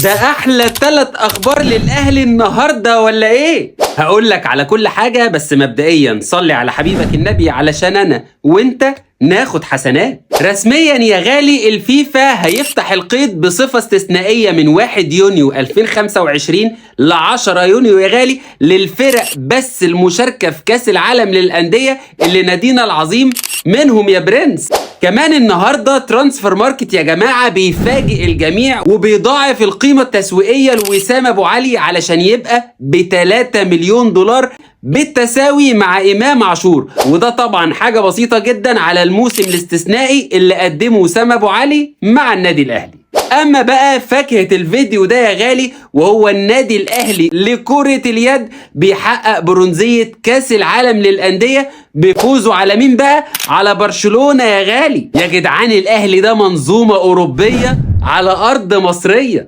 ده احلى 3 اخبار للاهلي النهارده ولا ايه؟ هقول لك على كل حاجه، بس مبدئيا صلي على حبيبك النبي علشان انا وانت ناخد حسنات. رسميا يا غالي الفيفا هيفتح القيد بصفه استثنائيه من 1 يونيو 2025 ل 10 يونيو يا غالي للفرق بس المشاركه في كاس العالم للانديه اللي نادينا العظيم منهم يا برنس. كمان النهارده ترانسفير ماركت يا جماعه بيفاجئ الجميع وبيضاعف القيمه التسويقيه لوسام ابو علي علشان يبقى ب 3 مليون دولار بالتساوي مع امام عاشور، وده طبعا حاجه بسيطه جدا على الموسم الاستثنائي اللي قدمه وسام ابو علي مع النادي الاهلي. اما بقى فاكهة الفيديو ده يا غالي وهو النادي الاهلي لكرة اليد بيحقق برونزية كاس العالم للاندية بفوزه على مين بقى؟ على برشلونة يا غالي. يا جدعان الاهلي ده منظومة اوروبية على ارض مصرية.